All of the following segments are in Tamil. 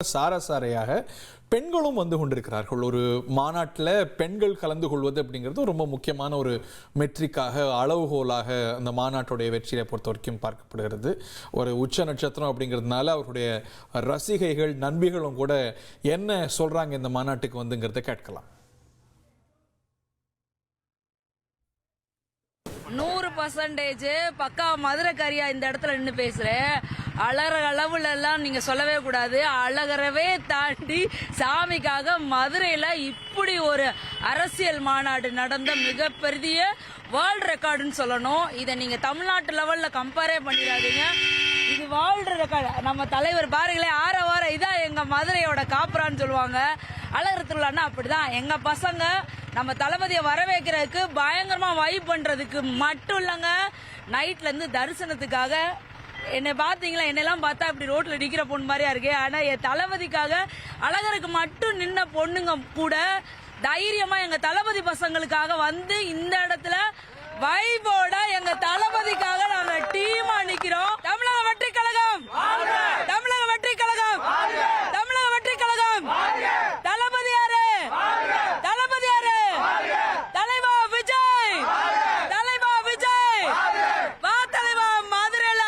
சாரசாரையாக பெண்களும் வந்து கொண்டிருக்கிறார்கள். ஒரு மாநாட்டில் பெண்கள் கலந்து கொள்வது அப்படிங்கிறது ரொம்ப முக்கியமான ஒரு மெட்ரிக்காக, அளவுகோலாக அந்த மாநாட்டுடைய வெற்றியை பொறுத்த வரைக்கும் பார்க்கப்படுகிறது. ஒரு உச்ச நட்சத்திரம் அப்படிங்கிறதுனால அவருடைய ரசிகைகள், நண்பிகளும் கூட என்ன சொல்றாங்க இந்த மாநாட்டுக்கு வந்துங்கிறத கேட்கலாம். 100% பக்கா மதுரைக்காரியா இந்த இடத்துல நின்று பேசுறேன். அழகிற அளவுல எல்லாம் நீங்க சொல்லவே கூடாது. அழகரவே தாண்டி சாமிக்காக மதுரையில இப்படி ஒரு அரசியல் மாநாடு நடந்த மிகப்பெரிய வேர்ல்ட் ரெக்கார்டுன்னு சொல்லணும். இதை நீங்க தமிழ்நாட்டு லெவல்ல கம்பேரே பண்ணிடாதீங்க. இது வேர்ல்டு ரெக்கார்டு. நம்ம தலைவர் பாருங்களேன், வாரம் இதான் எங்க மதுரையோட காப்புறான்னு சொல்லுவாங்க. அழகர் திருவிழான்னா அப்படிதான். எங்க பசங்க நம்ம தளபதியை வரவேற்கிறதுக்கு பயங்கரமா வைப் பண்றதுக்கு மட்டும் இல்லைங்க, நைட்ல இருந்து தரிசனத்துக்காக. என்னை பார்த்தீங்களா? என்னெல்லாம் பார்த்தா இப்படி ரோட்ல நிக்கிற பொண்ணு மாதிரியா இருக்கு. ஆனா என் தளபதிக்காக அழகருக்கு மட்டும் நின்ன பொண்ணுங்க கூட தைரியமா எங்க தளபதி பசங்களுக்காக வந்து இந்த இடத்துல வைபோட எங்க தளபதிக்காக நாங்க டீமா நிக்கிறோம். தமிழக வெற்றி கழகம், தமிழக வெற்றி கழகம், தமிழக வெற்றி கழகம். தளபதி யாரு? தளபதி யாரு? தலைவா விஜய், தலைவா விஜய். வா தலைவா. மதுரையில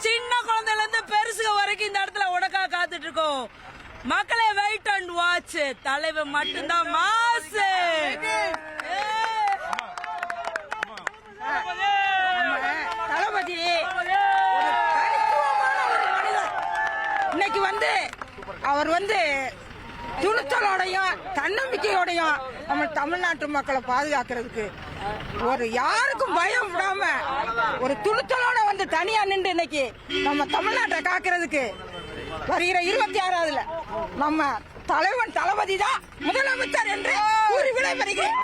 சின்ன குழந்தைல இருந்து பெருசுக வரைக்கும் இந்த இடத்துல உனக்கா காத்துட்டு இருக்கோம். மக்களை வெயிட் அண்ட் வாட்ச். தலைவர் மட்டும்தான் மாசு. தளபதி இன்னைக்கு வந்து அவர் வந்து துணிச்சலோடையும் தன்னம்பிக்கையோடையும் நம்ம தமிழ்நாட்டு மக்களை பாதுகாக்கிறதுக்கு ஒரு யாருக்கும் பயம் விடாம ஒரு துணிச்சலோட வந்து தனியா நின்று இன்னைக்கு நம்ம தமிழ்நாட்டை காக்கிறதுக்கு வருகிற 26ஆவதுல நம்ம தலைவன் தளபதி தான் முதலமைச்சர் என்று கூறி விடைபெறுகிறேன்.